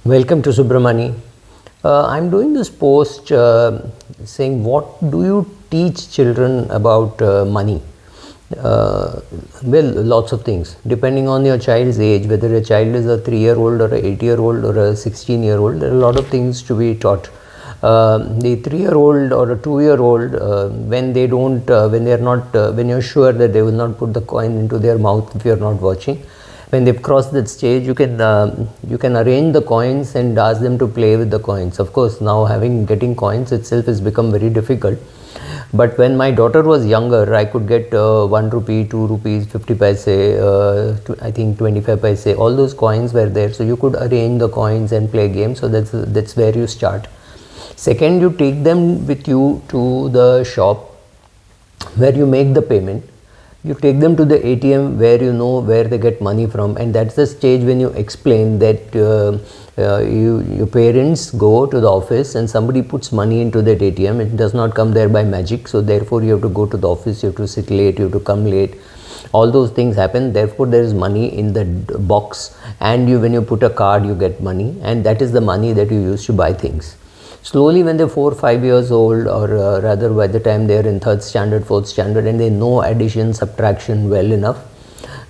Welcome to Subramani. I'm doing this post saying what do you teach children about money? Well, lots of things. Depending on your child's age, whether a child is a 3-year-old or a 8-year-old or a 16-year-old, there are a lot of things to be taught. The 3-year-old or a 2-year-old, when they don't, when they are not, when you're sure that they will not put the coin into their mouth if you're not watching, when they've crossed that stage, you can arrange the coins and ask them to play with the coins. Of course, now getting coins itself has become very difficult. But when my daughter was younger, I could get 1 rupee, 2 rupees, 50 paise, I think 25 paise. All those coins were there, so you could arrange the coins and play games. So that's where you start. Second, you take them with you to the shop where you make the payment. You take them to the ATM where you know where they get money from, and that's the stage when you explain that your parents go to the office and somebody puts money into that ATM. It does not come there by magic, so therefore you have to go to the office, you have to sit late, you have to come late. All those things happen, therefore there is money in the box, and when you put a card you get money, and that is the money that you use to buy things. Slowly, when they're 4-5 years old, or rather by the time they're in 3rd standard, 4th standard, and they know addition, subtraction well enough,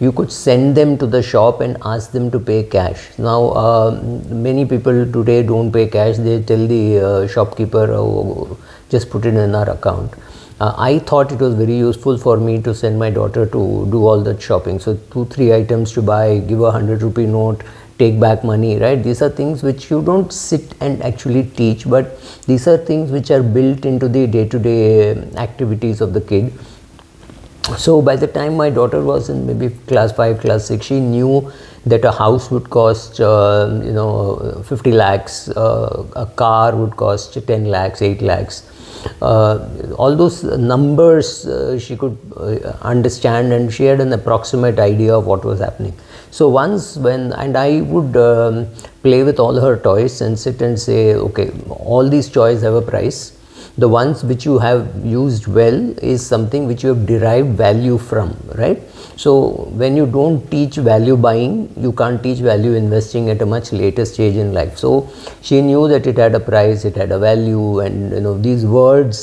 you could send them to the shop and ask them to pay cash. Now, many people today don't pay cash. They tell the shopkeeper, oh, just put it in our account. I thought it was very useful for me to send my daughter to do all that shopping. So 2-3 items to buy, give a 100 rupee note, take back money, right? These are things which you don't sit and actually teach, but these are things which are built into the day-to-day activities of the kid. So by the time my daughter was in maybe class 5, class 6, she knew that a house would cost 50 lakhs, a car would cost 10 lakhs, 8 lakhs. All those numbers she could understand, and she had an approximate idea of what was happening. So once and I would play with all her toys and sit and say, okay, all these toys have a price. The ones which you have used well is something which you have derived value from, right? So when you don't teach value buying, you can't teach value investing at a much later stage in life. So she knew that it had a price, it had a value, and these words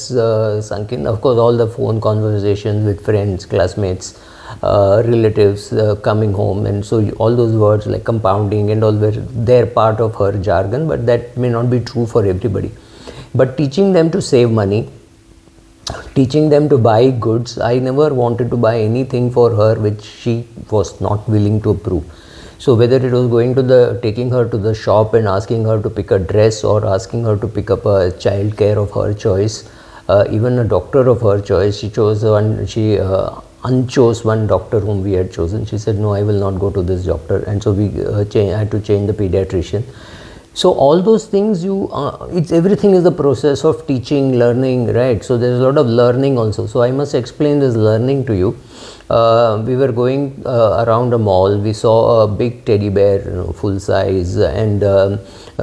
sunk in. Of course, all the phone conversations with friends, classmates, relatives coming home, and so all those words like compounding and all were they're part of her jargon, but that may not be true for everybody. But teaching them to save money, teaching them to buy goods, I never wanted to buy anything for her which she was not willing to approve. So whether it was taking her to the shop and asking her to pick a dress, or asking her to pick up a child care of her choice, even a doctor of her choice, she chose one. She unchose one doctor whom we had chosen. She said, no, I will not go to this doctor, and so we had to change the pediatrician. So all those things, everything is the process of teaching, learning, right? So there's a lot of learning also. So I must explain this learning to you. We were going around a mall. We saw a big teddy bear, full size, and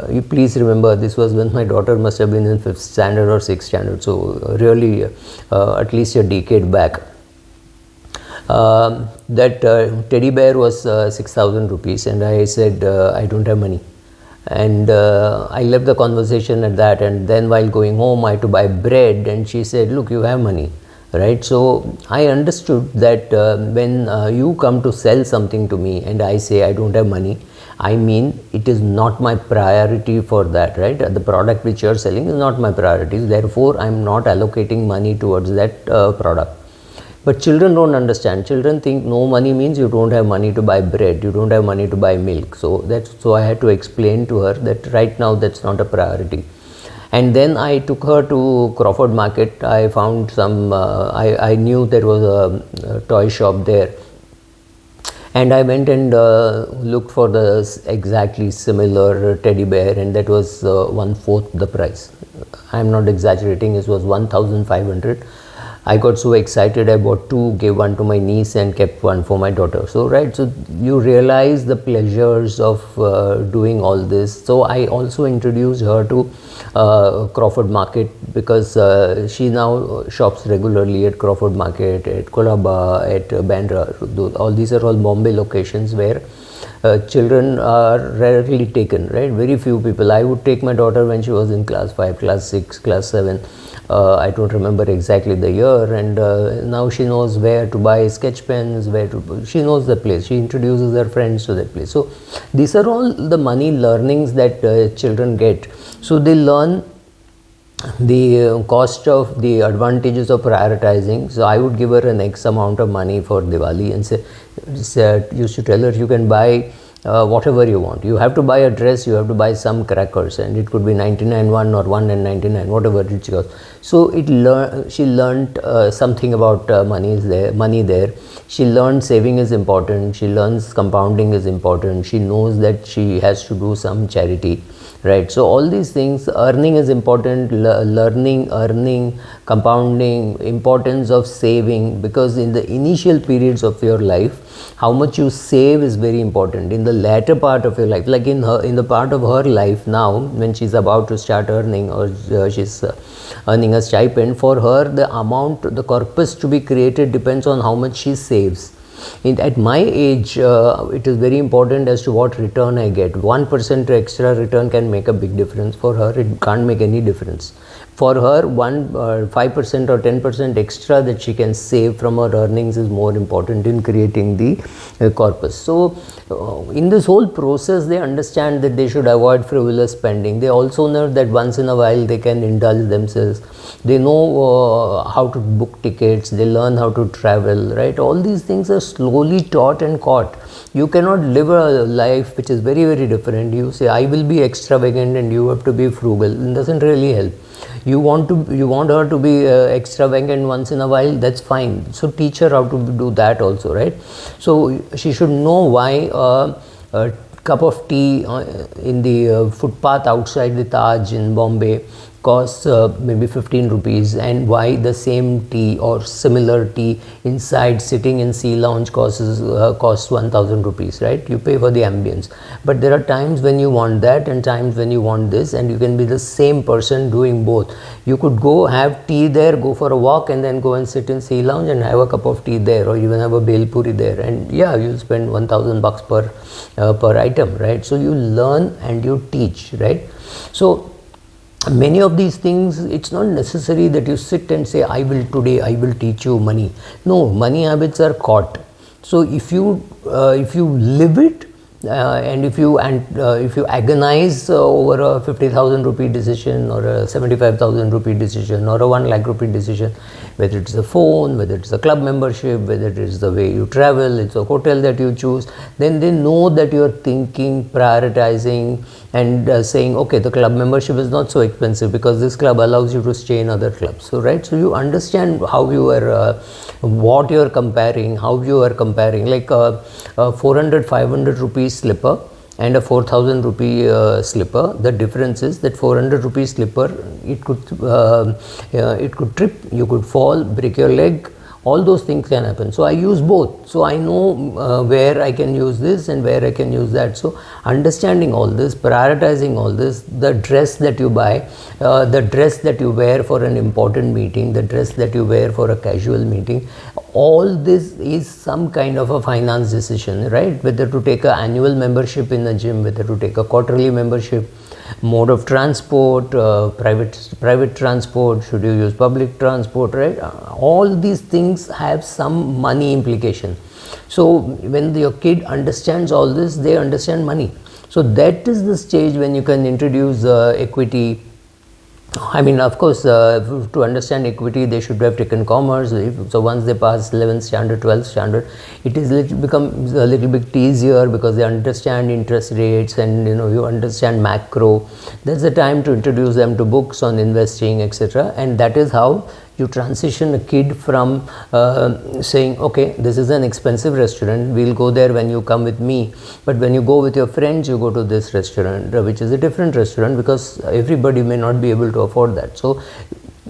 you please remember, this was when my daughter must have been in 5th standard or 6th standard. So really, at least a decade back. That teddy bear was 6,000 rupees, and I said, I don't have money. And I left the conversation at that, and then while going home I had to buy bread, and she said, look, you have money, right? So I understood that when you come to sell something to me and I say I don't have money, I mean it is not my priority for that, right? The product which you are selling is not my priority, therefore I am not allocating money towards that product. But children don't understand. Children think no money means you don't have money to buy bread, you don't have money to buy milk. So I had to explain to her that right now that's not a priority. And then I took her to Crawford Market. I found I knew there was a toy shop there. And I went and looked for the exactly similar teddy bear, and that was 1/4 the price. I am not exaggerating, it was 1,500. I got so excited, I bought 2, gave one to my niece and kept one for my daughter. So you realize the pleasures of doing all this. So I also introduced her to Crawford Market, because she now shops regularly at Crawford Market, at Colaba, at Bandra. All these are all Bombay locations where children are rarely taken, right? Very few people. I would take my daughter when she was in class 5, class 6, class 7. I don't remember exactly the year, and now she knows where to buy sketch pens, she knows the place. She introduces her friends to that place. So these are all the money learnings that children get. So they learn the cost of the advantages of prioritizing. So I would give her an X amount of money for Diwali and used to tell her, you can buy whatever you want. You have to buy a dress, you have to buy some crackers, and it could be 99 one or 1 and 99, whatever it goes. So she learned something about money there. She learned saving is important. She learns compounding is important. She knows that she has to do some charity, right? So all these things, earning is important, learning, earning, compounding, importance of saving, because in the initial periods of your life, how much you save is very important. In the latter part of your life, like in the part of her life now, when she's about to start earning, or she's earning a stipend, for her the corpus to be created depends on how much she saves. At my age, it is very important as to what return I get. 1% extra return can make a big difference. For her, it can't make any difference. For her, 5% or 10% extra that she can save from her earnings is more important in creating the corpus. So in this whole process, they understand that they should avoid frivolous spending. They also know that once in a while they can indulge themselves. They know how to book tickets. They learn how to travel, right? All these things are slowly taught and caught. You cannot live a life which is very, very different. You say, I will be extravagant and you have to be frugal. It doesn't really help. You want her to be extravagant once in a while, that's fine. So teach her how to do that also, right? So she should know why a cup of tea in the footpath outside the Taj in Bombay costs maybe 15 rupees, and why the same tea or similar tea inside sitting in Sea Lounge costs 1000 rupees, right? You pay for the ambience. But there are times when you want that and times when you want this, and you can be the same person doing both. You could go have tea there, go for a walk, and then go and sit in Sea Lounge and have a cup of tea there, or even have a bhel puri there, and yeah, you'll spend 1000 bucks per item, right? So you learn and you teach, right? So many of these things, it's not necessary that you sit and say, I will teach you money. No, money habits are caught. So if you live it, and if you agonize over a 50,000 rupee decision, or a 75,000 rupee decision, or a 1 lakh rupee decision, whether it's a phone, whether it's a club membership, whether it is the way you travel, it's a hotel that you choose, then they know that you're thinking, prioritizing, and saying, okay, the club membership is not so expensive because this club allows you to stay in other clubs. So, right, so you understand how you are, what you are comparing, how you are comparing, like 400, 500 rupees slipper and a 4000 rupee slipper. The difference is that 400 rupee slipper, it could trip, you could fall, break your leg. All those things can happen. So I use both. So I know where I can use this and where I can use that. So understanding all this, prioritizing all this, the dress that you buy, the dress that you wear for an important meeting, the dress that you wear for a casual meeting, all this is some kind of a finance decision, right? Whether to take an annual membership in a gym, whether to take a quarterly membership, mode of transport, private transport, should you use public transport, right? All these things have some money implication. So when your kid understands all this, they understand money. So that is the stage when you can introduce equity. I mean, of course, to understand equity, they should have taken commerce. So once they pass 11th standard, 12th standard, it becomes a little bit easier because they understand interest rates, and you understand macro. That's the time to introduce them to books on investing, etc. And that is how you transition a kid from saying, okay, this is an expensive restaurant, we'll go there when you come with me, but when you go with your friends, you go to this restaurant, which is a different restaurant, because everybody may not be able to afford that. So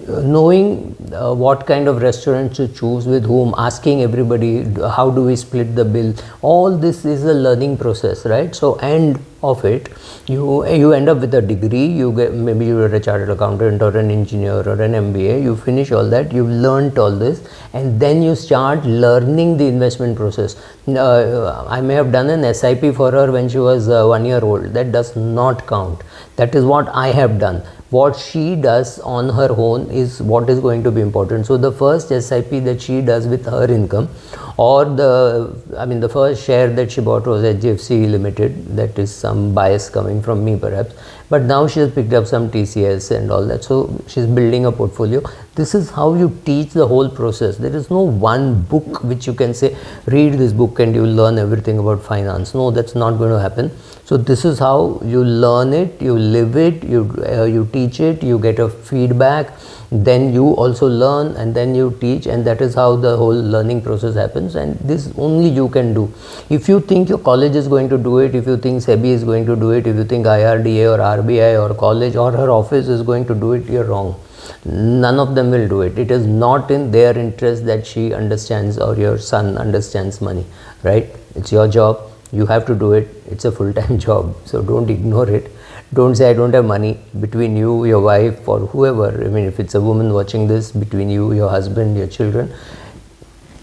knowing what kind of restaurant to choose, with whom, asking everybody how do we split the bill, all this is a learning process, right? So end of it, you end up with a degree, you get, maybe you're a chartered accountant or an engineer or an MBA, you finish all that, you've learnt all this, and then you start learning the investment process. I may have done an SIP for her when she was 1 year old, that does not count. That is what I have done. What she does on her own is what is going to be important. So the first SIP that she does with her income, or the first share that she bought was HDFC Limited. That is some bias coming from me perhaps, but now she has picked up some TCS and all that, so she's building a portfolio. This is how you teach the whole process. There is no one book which you can say, read this book and you will learn everything about finance. No, that's not going to happen. So this is how you learn it, you live it, you teach it, you get a feedback, then you also learn, and then you teach, and that is how the whole learning process happens. And this only you can do. If you think your college is going to do it, if you think SEBI is going to do it, if you think IRDA or RBI or college or her office is going to do it, you're wrong. None of them will do it. It is not in their interest that she understands or your son understands money, right? It's your job. You have to do it. It's a full-time job. So don't ignore it. Don't say I don't have money. Between you, your wife, or whoever, I mean, if it's a woman watching this, between you, your husband, your children,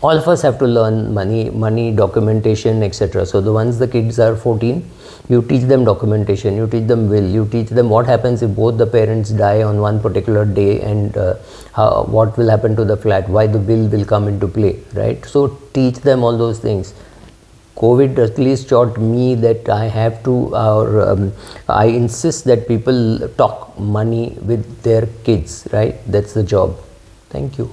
all of us have to learn money documentation, etc. So once the kids are 14, you teach them documentation, you teach them will, you teach them what happens if both the parents die on one particular day, and what will happen to the flat, why the will come into play, right? So teach them all those things. COVID at least taught me that I have to, I insist that people talk money with their kids, right? That's the job. Thank you.